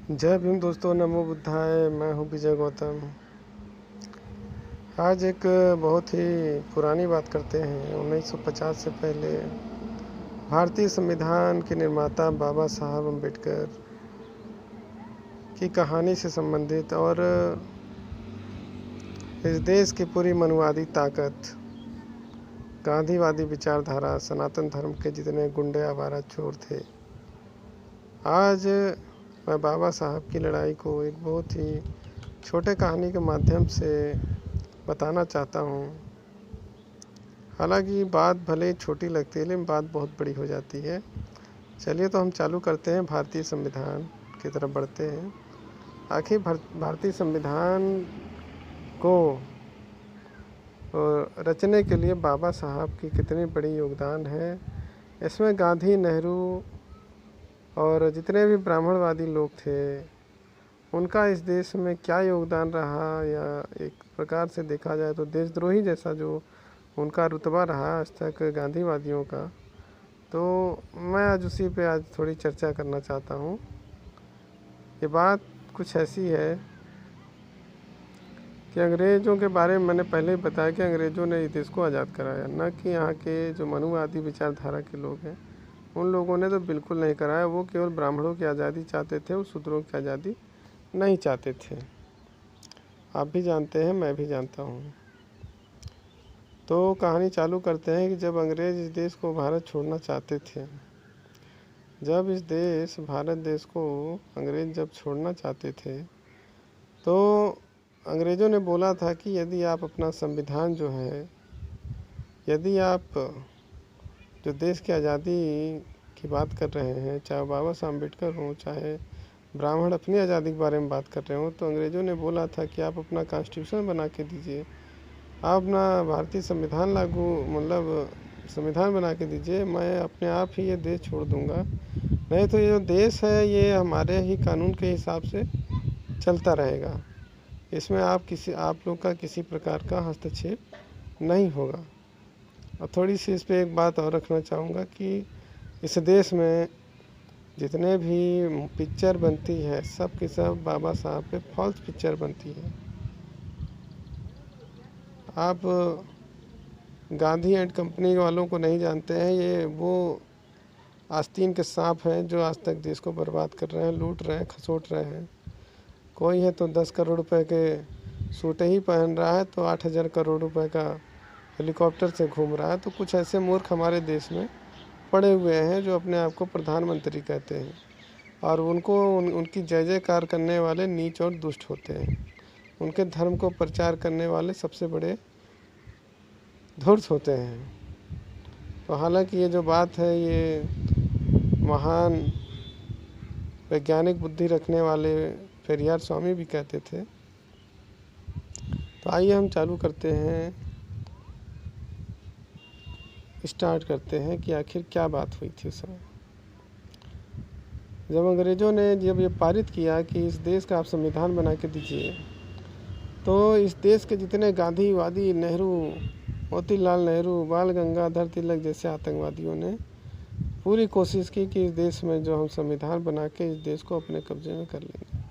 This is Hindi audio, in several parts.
जय भीम दोस्तों, नमो बुद्धाय। मैं हूँ विजय गौतम। आज एक बहुत ही पुरानी बात करते हैं। 1950 से पहले भारतीय संविधान के निर्माता बाबा साहब अम्बेडकर की कहानी से संबंधित और इस देश की पूरी मनुवादी ताकत, गांधीवादी विचारधारा, सनातन धर्म के जितने गुंडे आवारा चोर थे, आज मैं बाबा साहब की लड़ाई को एक बहुत ही छोटे कहानी के माध्यम से बताना चाहता हूँ। हालांकि बात भले ही छोटी लगती है, लेकिन बात बहुत बड़ी हो जाती है। चलिए तो हम चालू करते हैं, भारतीय संविधान की तरफ बढ़ते हैं। आखिर भारतीय संविधान को रचने के लिए बाबा साहब की कितनी बड़ी योगदान है। इसमें गांधी, नेहरू और जितने भी ब्राह्मणवादी लोग थे, उनका इस देश में क्या योगदान रहा, या एक प्रकार से देखा जाए तो देशद्रोही जैसा जो उनका रुतबा रहा आज तक गांधीवादियों का, तो मैं आज थोड़ी चर्चा करना चाहता हूँ। ये बात कुछ ऐसी है कि अंग्रेज़ों के बारे में मैंने पहले ही बताया कि अंग्रेज़ों ने इस देश को आज़ाद कराया, न कि यहाँ के जो मनुवादी विचारधारा के लोग हैं उन लोगों ने तो बिल्कुल नहीं कराया। वो केवल ब्राह्मणों की आज़ादी चाहते थे, वो शूद्रों की आज़ादी नहीं चाहते थे। आप भी जानते हैं, मैं भी जानता हूँ। तो कहानी चालू करते हैं कि जब अंग्रेज़ इस देश को भारत छोड़ना चाहते थे, भारत देश को अंग्रेज़ जब छोड़ना चाहते थे, तो अंग्रेज़ों ने बोला था कि यदि आप अपना संविधान जो है, यदि आप जो देश की आज़ादी की बात कर रहे हैं, चाहे बाबा साहब अम्बेडकर हों, चाहे ब्राह्मण अपनी आज़ादी के बारे में बात कर रहे हो, तो अंग्रेज़ों ने बोला था कि आप अपना कॉन्स्टिट्यूशन बना के दीजिए, आप अपना भारतीय संविधान संविधान बना के दीजिए, मैं अपने आप ही ये देश छोड़ दूंगा। नहीं तो ये जो देश है ये हमारे ही कानून के हिसाब से चलता रहेगा, इसमें आप लोग का किसी प्रकार का हस्तक्षेप नहीं होगा। और थोड़ी सी इस पर एक बात और रखना चाहूँगा कि इस देश में जितने भी पिक्चर बनती है, सब की सब बाबा साहब पे फॉल्स पिक्चर बनती है। आप गांधी एंड कंपनी वालों को नहीं जानते हैं। ये वो आस्तीन के सांप हैं जो आज तक देश को बर्बाद कर रहे हैं, लूट रहे हैं, खसोट रहे हैं। कोई है तो 10 करोड़ रुपए के सूट ही पहन रहा है, तो 8,000 करोड़ रुपए का हेलीकॉप्टर से घूम रहा है। तो कुछ ऐसे मूर्ख हमारे देश में पड़े हुए हैं जो अपने आप को प्रधानमंत्री कहते हैं, और उनकी जय जयकार करने वाले नीच और दुष्ट होते हैं। उनके धर्म को प्रचार करने वाले सबसे बड़े धूर्त होते हैं। तो हालांकि ये जो बात है, ये महान वैज्ञानिक बुद्धि रखने वाले पेरियार स्वामी भी कहते थे। तो आइए हम चालू करते हैं, स्टार्ट करते हैं कि आखिर क्या बात हुई थी उस समय। जब अंग्रेज़ों ने ये पारित किया कि इस देश का आप संविधान बना के दीजिए, तो इस देश के जितने गांधीवादी, नेहरू, मोतीलाल नेहरू, बाल गंगाधर तिलक जैसे आतंकवादियों ने पूरी कोशिश की कि इस देश में जो हम संविधान बना के इस देश को अपने कब्जे में कर लेंगे,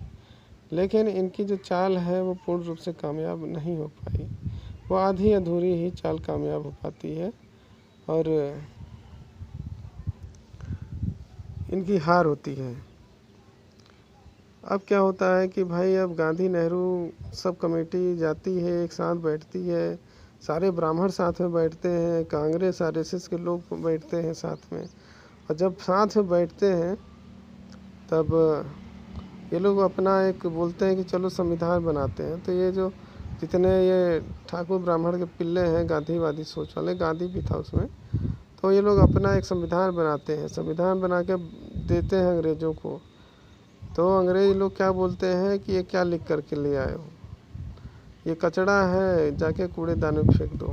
लेकिन इनकी जो चाल है वो पूर्ण रूप से कामयाब नहीं हो पाई। वो आधी अधूरी ही चाल कामयाब हो पाती है और इनकी हार होती है। अब क्या होता है कि भाई, अब गांधी, नेहरू सब कमेटी जाती है, एक साथ बैठती है, सारे ब्राह्मण साथ में बैठते हैं, कांग्रेस आरएसएस के लोग बैठते हैं साथ में। और जब साथ में बैठते हैं तब ये लोग अपना एक बोलते हैं कि चलो संविधान बनाते हैं। तो ये जो जितने ये ठाकुर ब्राह्मण के पिल्ले हैं, गांधीवादी सोच वाले, गांधी भी था उसमें, तो ये लोग अपना एक संविधान बनाते हैं, संविधान बना के देते हैं अंग्रेज़ों को। तो अंग्रेज़ लोग क्या बोलते हैं कि ये क्या लिख करके ले आए हो, ये कचड़ा है, जाके कूड़ेदान में फेंक दो।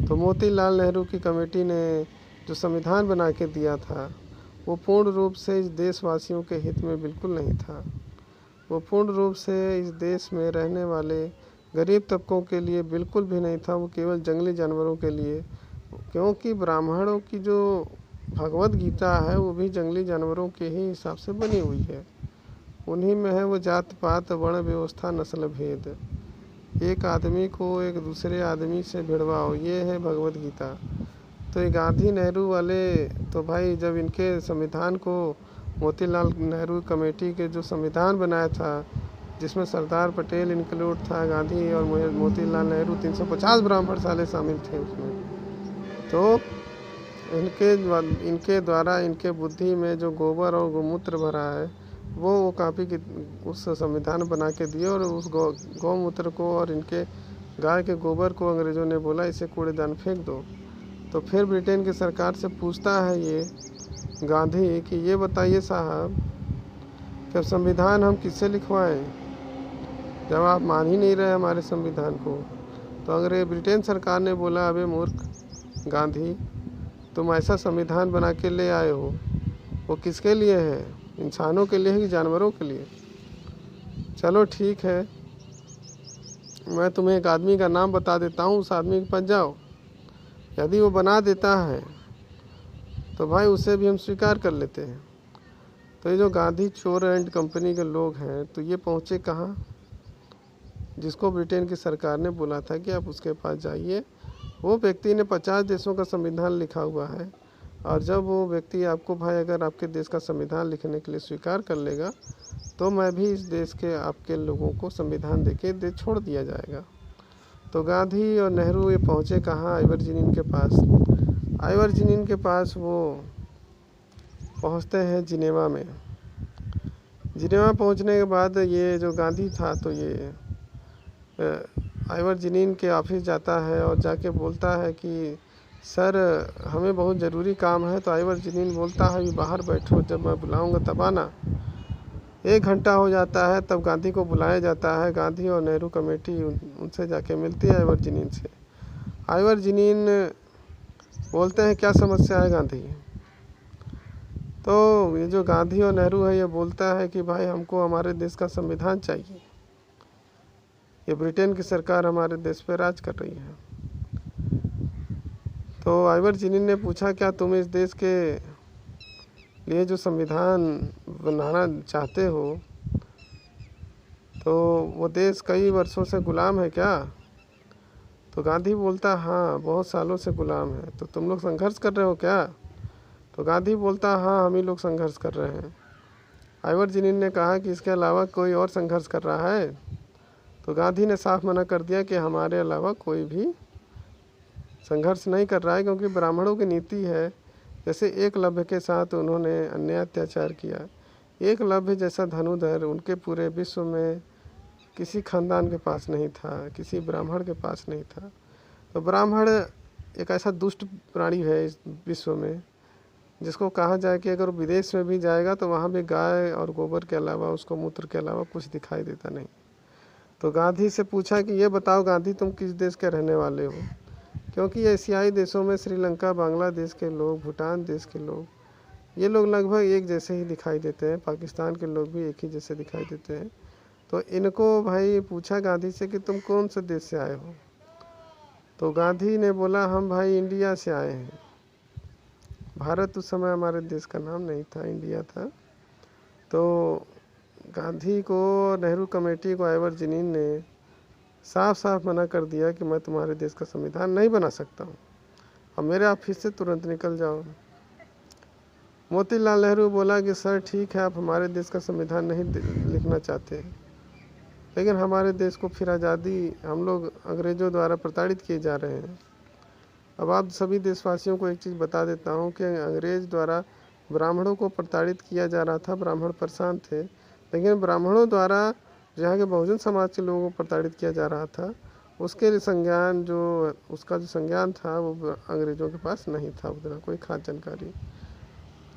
तो मोतीलाल नेहरू की कमेटी ने जो संविधान बना के दिया था, वो पूर्ण रूप से इस देशवासियों के हित में बिल्कुल नहीं था। वो पूर्ण रूप से इस देश में रहने वाले गरीब तबकों के लिए बिल्कुल भी नहीं था। वो केवल जंगली जानवरों के लिए, क्योंकि ब्राह्मणों की जो भगवत गीता है वो भी जंगली जानवरों के ही हिसाब से बनी हुई है। उन्हीं में है वो जात पात वर्ण व्यवस्था नस्ल भेद, एक आदमी को एक दूसरे आदमी से भिड़वाओ, ये है भगवत गीता। तो ये गांधी नेहरू वाले तो भाई जब इनके संविधान को मोतीलाल नेहरू कमेटी के जो संविधान बनाया था, जिसमें सरदार पटेल इंक्लूड था, गांधी और मोतीलाल नेहरू, 350 ब्राह्मणशाले शामिल थे उसमें। तो इनके द्वारा इनके बुद्धि में जो गोबर और गोमूत्र भरा है वो काफ़ी की उस संविधान बना के दिए, और उस गौमूत्र को और इनके गाय के गोबर को अंग्रेज़ों ने बोला इसे कूड़ेदान फेंक दो। तो फिर ब्रिटेन की सरकार से पूछता है ये गांधी कि ये बताइए साहब कि अब संविधान हम किससे लिखवाएं, जब आप मान ही नहीं रहे हमारे संविधान को। तो ब्रिटेन सरकार ने बोला, अबे मूर्ख गांधी, तुम ऐसा संविधान बना के ले आए हो, वो किसके लिए है, इंसानों के लिए है कि जानवरों के लिए? चलो ठीक है, मैं तुम्हें एक आदमी का नाम बता देता हूँ, उस आदमी के पास जाओ, यदि वो बना देता है तो भाई उसे भी हम स्वीकार कर लेते हैं। तो ये जो गांधी चोर एंड कंपनी के लोग हैं, तो ये पहुँचे कहाँ, जिसको ब्रिटेन की सरकार ने बोला था कि आप उसके पास जाइए। वो व्यक्ति ने 50 देशों का संविधान लिखा हुआ है, और जब वो व्यक्ति आपको भाई अगर आपके देश का संविधान लिखने के लिए स्वीकार कर लेगा तो मैं भी इस देश के आपके लोगों को संविधान देके दे छोड़ दिया जाएगा। तो गांधी और नेहरू ये पहुँचे कहाँ, आइवर जिनीन के पास। आइवर जिनीन के पास वो पहुँचते हैं जिनेवा में। जिनेवा पहुँचने के बाद ये जो गांधी था तो ये आइवर जिनीन के ऑफिस जाता है और जाके बोलता है कि सर हमें बहुत ज़रूरी काम है। तो आइवर जिनीन बोलता है कि बाहर बैठो, जब मैं बुलाऊंगा तब आना। 1 घंटा हो जाता है, तब गांधी को बुलाया जाता है। गांधी और नेहरू कमेटी उनसे जाके मिलती है आइवर जिनीन से। आइवर जिनीन बोलते हैं क्या समस्या है गांधी। तो ये जो गांधी और नेहरू है ये बोलता है कि भाई हमको हमारे देश का संविधान चाहिए, ये ब्रिटेन की सरकार हमारे देश पे राज कर रही है। तो आइवर जिनीन ने पूछा क्या तुम इस देश के लिए जो संविधान बनाना चाहते हो तो वो देश कई वर्षों से गुलाम है क्या? तो गांधी बोलता हाँ बहुत सालों से गुलाम है। तो तुम लोग संघर्ष कर रहे हो क्या? तो गांधी बोलता हाँ हम ही लोग संघर्ष कर रहे हैं। आइवर जिनीन ने कहा कि इसके अलावा कोई और संघर्ष कर रहा है? तो गांधी ने साफ मना कर दिया कि हमारे अलावा कोई भी संघर्ष नहीं कर रहा है, क्योंकि ब्राह्मणों की नीति है। जैसे एकलव्य के साथ उन्होंने अन्याय अत्याचार किया, एकलव्य जैसा धनुधर उनके पूरे विश्व में किसी खानदान के पास नहीं था, किसी ब्राह्मण के पास नहीं था। तो ब्राह्मण एक ऐसा दुष्ट प्राणी है इस विश्व में, जिसको कहा जाए कि अगर विदेश में भी जाएगा तो वहाँ भी गाय और गोबर के अलावा, उसको मूत्र के अलावा कुछ दिखाई देता नहीं। तो गांधी से पूछा कि ये बताओ गांधी तुम किस देश के रहने वाले हो? क्योंकि एशियाई देशों में श्रीलंका, बांग्लादेश के लोग, भूटान देश के लोग, ये लोग लगभग एक जैसे ही दिखाई देते हैं। पाकिस्तान के लोग भी एक ही जैसे दिखाई देते हैं। तो इनको भाई पूछा गांधी से कि तुम कौन से देश से आए हो? तो गांधी ने बोला हम भाई इंडिया से आए हैं। भारत उस समय हमारे देश का नाम नहीं था, इंडिया था। तो गांधी को, नेहरू कमेटी को आइवर जिनीन ने साफ साफ मना कर दिया कि मैं तुम्हारे देश का संविधान नहीं बना सकता हूँ, अब मेरे ऑफिस से तुरंत निकल जाओ। मोतीलाल नेहरू बोला कि सर ठीक है, आप हमारे देश का संविधान नहीं लिखना चाहते, लेकिन हमारे देश को फिर आज़ादी, हम लोग अंग्रेज़ों द्वारा प्रताड़ित किए जा रहे हैं। अब आप सभी देशवासियों को एक चीज़ बता देता हूँ कि अंग्रेज़ द्वारा ब्राह्मणों को प्रताड़ित किया जा रहा था, ब्राह्मण परेशान थे, लेकिन ब्राह्मणों द्वारा जहाँ के बहुजन समाज के लोगों को प्रताड़ित किया जा रहा था, उसके लिए संज्ञान उसका जो संज्ञान था वो अंग्रेज़ों के पास नहीं था, उतना कोई खास जानकारी।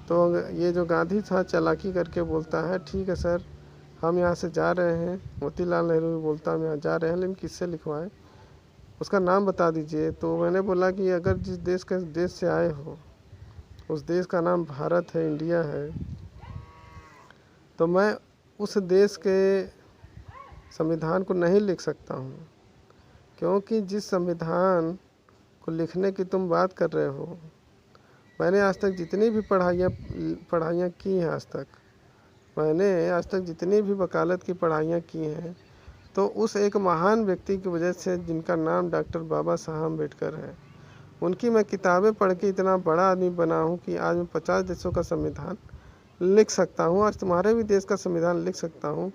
तो ये जो गांधी था चालाकी करके बोलता है ठीक है सर हम यहाँ से जा रहे हैं। मोतीलाल नेहरू बोलता हम यहाँ जा रहे हैं, लेकिन किससे लिखवाएं, उसका नाम बता दीजिए। तो मैंने बोला कि अगर जिस देश से आए हो उस देश का नाम भारत है, इंडिया है, तो मैं उस देश के संविधान को नहीं लिख सकता हूँ, क्योंकि जिस संविधान को लिखने की तुम बात कर रहे हो, मैंने आज तक जितनी भी पढ़ाइयाँ की हैं आज तक, मैंने आज तक जितनी भी वकालत की पढ़ाइयाँ की हैं, तो उस एक महान व्यक्ति की वजह से, जिनका नाम डॉक्टर बाबा साहब अम्बेडकर है, उनकी मैं किताबें पढ़ के इतना बड़ा आदमी बना हूँ कि आज मैं 50 देशों का संविधान लिख सकता हूँ, आज तुम्हारे भी देश का संविधान लिख सकता हूँ।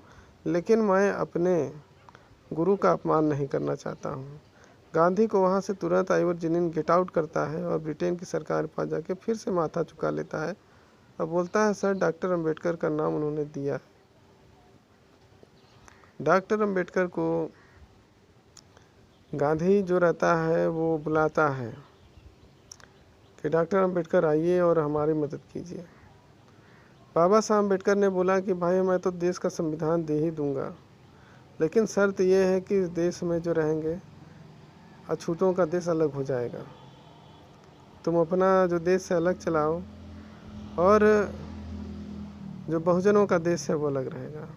लेकिन मैं अपने गुरु का अपमान नहीं करना चाहता हूँ। गांधी को वहाँ से तुरंत आइवर जिनिन गेट आउट करता है और ब्रिटेन की सरकार के पास जाके फिर से माथा झुका लेता है और बोलता है सर डॉक्टर अम्बेडकर का नाम उन्होंने दिया है। डॉक्टर अम्बेडकर को गांधी जो रहता है वो बुलाता है कि डॉक्टर अम्बेडकर आइए और हमारी मदद कीजिए। बाबा साहब अम्बेडकर ने बोला कि भाई मैं तो देश का संविधान दे ही दूंगा, लेकिन शर्त यह है कि इस देश में जो रहेंगे अछूतों का देश अलग हो जाएगा। तुम अपना जो देश है अलग चलाओ और जो बहुजनों का देश है वो अलग रहेगा।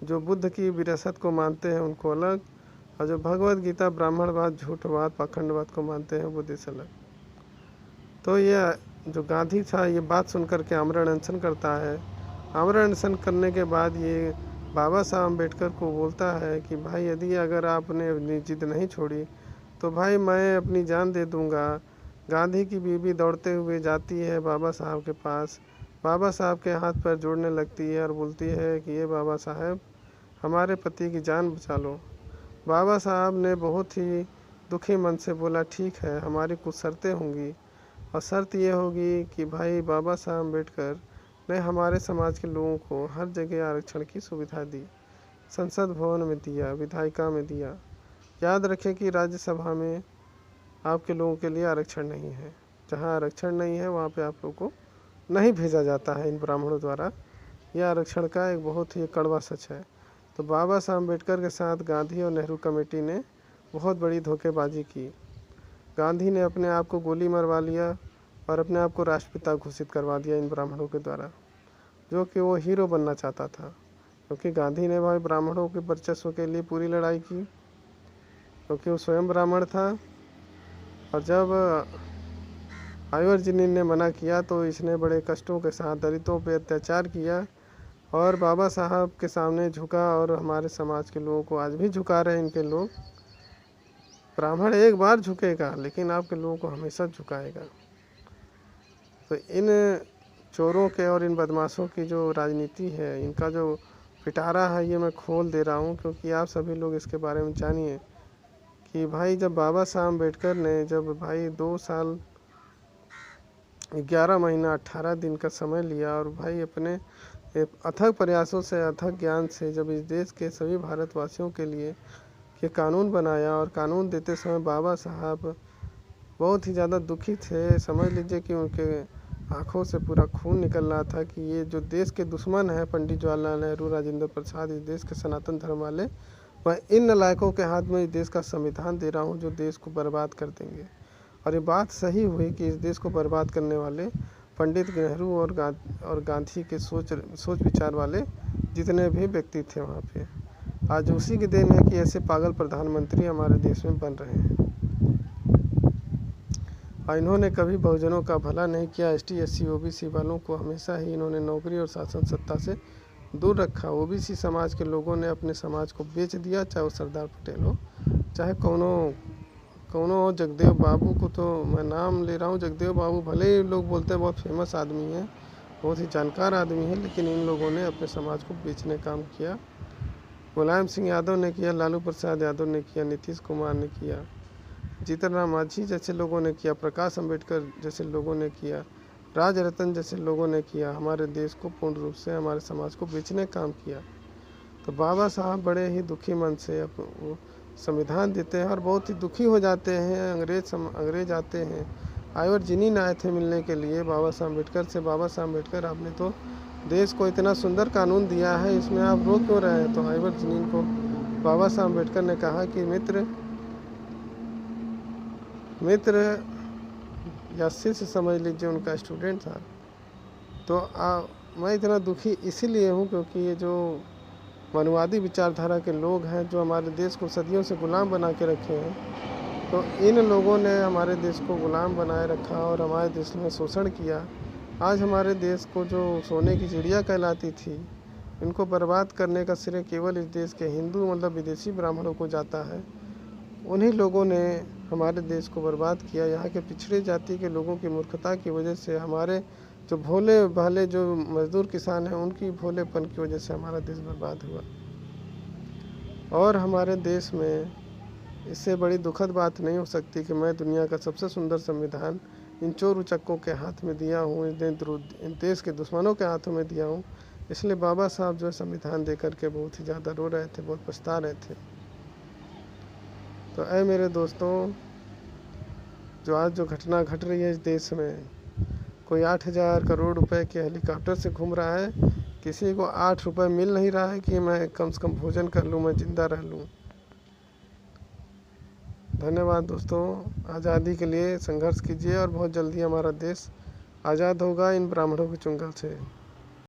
जो बुद्ध की विरासत को मानते हैं उनको अलग, और जो भगवत गीता ब्राह्मणवाद झूठवाद पाखंडवाद को मानते हैं वो देश अलग। तो ये जो गांधी था ये बात सुन कर के आमरण अनशन करता है। आमरण अनशन करने के बाद ये बाबा साहब अम्बेडकर को बोलता है कि भाई यदि अगर आपने अपनी जिद नहीं छोड़ी तो भाई मैं अपनी जान दे दूंगा। गांधी की बीवी दौड़ते हुए जाती है बाबा साहब के पास, बाबा साहब के हाथ पैर जोड़ने लगती है और बोलती है कि ये बाबा साहब हमारे पति की जान बचा लो। बाबा साहब ने बहुत ही दुखी मन से बोला ठीक है, हमारी कुछ शर्तें होंगी, और शर्त ये होगी कि भाई बाबा साहब अम्बेडकर ने हमारे समाज के लोगों को हर जगह आरक्षण की सुविधा दी, संसद भवन में दिया, विधायिका में दिया। याद रखें कि राज्यसभा में आपके लोगों के लिए आरक्षण नहीं है। जहाँ आरक्षण नहीं है वहाँ पे आप लोगों को नहीं भेजा जाता है इन ब्राह्मणों द्वारा। यह आरक्षण का एक बहुत ही कड़वा सच है। तो बाबा साहब अम्बेडकर के साथ गांधी और नेहरू कमेटी ने बहुत बड़ी धोखेबाजी की। गांधी ने अपने आप को गोली मरवा लिया और अपने आप को राष्ट्रपिता घोषित करवा दिया इन ब्राह्मणों के द्वारा, जो कि वो हीरो बनना चाहता था। क्योंकि गांधी ने भाई ब्राह्मणों के वर्चस्व के लिए पूरी लड़ाई की, क्योंकि वो स्वयं ब्राह्मण था। और जब आइवर जिनिन ने मना किया तो इसने बड़े कष्टों के साथ दलितों पर अत्याचार किया और बाबा साहब के सामने झुका, और हमारे समाज के लोगों को आज भी झुका रहे हैं इनके लोग। ब्राह्मण एक बार झुकेगा लेकिन आपके लोगों को हमेशा झुकाएगा। तो इन चोरों के और इन बदमाशों की जो राजनीति है, इनका जो पिटारा है, ये मैं खोल दे रहा हूँ क्योंकि आप सभी लोग इसके बारे में जानिए कि भाई जब बाबा साहब अम्बेडकर ने जब भाई 2 साल 11 महीना 18 दिन का समय लिया और भाई अपने अथक प्रयासों से, अथक ज्ञान से जब इस देश के सभी भारतवासियों के लिए ये कानून बनाया, और कानून देते समय बाबा साहब बहुत ही ज़्यादा दुखी थे। समझ लीजिए कि उनके आंखों से पूरा खून निकल रहा था कि ये जो देश के दुश्मन हैं पंडित जवाहरलाल नेहरू, राजेंद्र प्रसाद, इस देश के सनातन धर्म वाले, मैं इन नालायकों के हाथ में इस देश का संविधान दे रहा हूँ जो देश को बर्बाद कर देंगे। और ये बात सही हुई कि इस देश को बर्बाद करने वाले पंडित नेहरू और गांधी के सोच विचार वाले जितने भी व्यक्ति थे वहाँ पे, आज उसी के देन है कि ऐसे पागल प्रधानमंत्री हमारे देश में बन रहे हैं। और इन्होंने कभी बहुजनों का भला नहीं किया। ST SC OBC वालों को हमेशा ही इन्होंने नौकरी और शासन सत्ता से दूर रखा। OBC समाज के लोगों ने अपने समाज को बेच दिया, चाहे वो सरदार पटेल हो, चाहे कौनो जगदेव बाबू को तो मैं नाम ले रहा हूँ। जगदेव बाबू भले ही लोग बोलते हैं बहुत फेमस आदमी हैं, बहुत ही जानकार आदमी है, लेकिन इन लोगों ने अपने समाज को बेचने का काम किया। मुलायम सिंह यादव ने किया, लालू प्रसाद यादव ने किया, नीतीश कुमार ने किया, जीतन राम मांझी जैसे लोगों ने किया, प्रकाश अम्बेडकर जैसे लोगों ने किया, राजरतन जैसे लोगों ने किया। हमारे देश को पूर्ण रूप से, हमारे समाज को बेचने का काम किया। तो बाबा साहब बड़े ही दुखी मन से वो संविधान देते हैं और बहुत ही दुखी हो जाते हैं। अंग्रेज आते हैं, आइवर जिनिन आए थे मिलने के लिए बाबा साहब अम्बेडकर से। बाबा साहब अम्बेडकर आपने तो देश को इतना सुंदर कानून दिया है, इसमें आप रोक क्यों रहे हैं? तो आइवर जिनिन को बाबा साहब अम्बेडकर ने कहा कि मित्र या शिष्य समझ लीजिए, उनका स्टूडेंट था। तो मैं इतना दुखी इसीलिए हूँ क्योंकि ये जो मनुवादी विचारधारा के लोग हैं जो हमारे देश को सदियों से गुलाम बना के रखे हैं, तो इन लोगों ने हमारे देश को गुलाम बनाए रखा और हमारे देश में शोषण किया। आज हमारे देश को जो सोने की चिड़िया कहलाती थी, इनको बर्बाद करने का श्रेय केवल इस देश के हिंदू मतलब विदेशी ब्राह्मणों को जाता है। उन्हीं लोगों ने हमारे देश को बर्बाद किया। यहाँ के पिछड़े जाति के लोगों की मूर्खता की वजह से, हमारे जो भोले भाले जो मजदूर किसान हैं उनकी भोलेपन की वजह से हमारा देश बर्बाद हुआ। और हमारे देश में इससे बड़ी दुखद बात नहीं हो सकती कि मैं दुनिया का सबसे सुंदर संविधान इन चोर उचक्कों के हाथ में दिया हूँ, इन देश के दुश्मनों के हाथों में दिया हूँ। इसलिए बाबा साहब जो है संविधान दे करके बहुत ही ज़्यादा रो रहे थे, बहुत पछता रहे थे। तो ऐ मेरे दोस्तों, जो आज जो घटना घट रही है इस देश में, कोई 8,000 करोड़ रुपए के हेलीकॉप्टर से घूम रहा है, किसी को 8 रुपये मिल नहीं रहा है कि मैं कम से कम भोजन कर लूँ, मैं ज़िंदा रह लूँ। धन्यवाद दोस्तों। आज़ादी के लिए संघर्ष कीजिए और बहुत जल्दी हमारा देश आज़ाद होगा इन ब्राह्मणों के चुंगल से।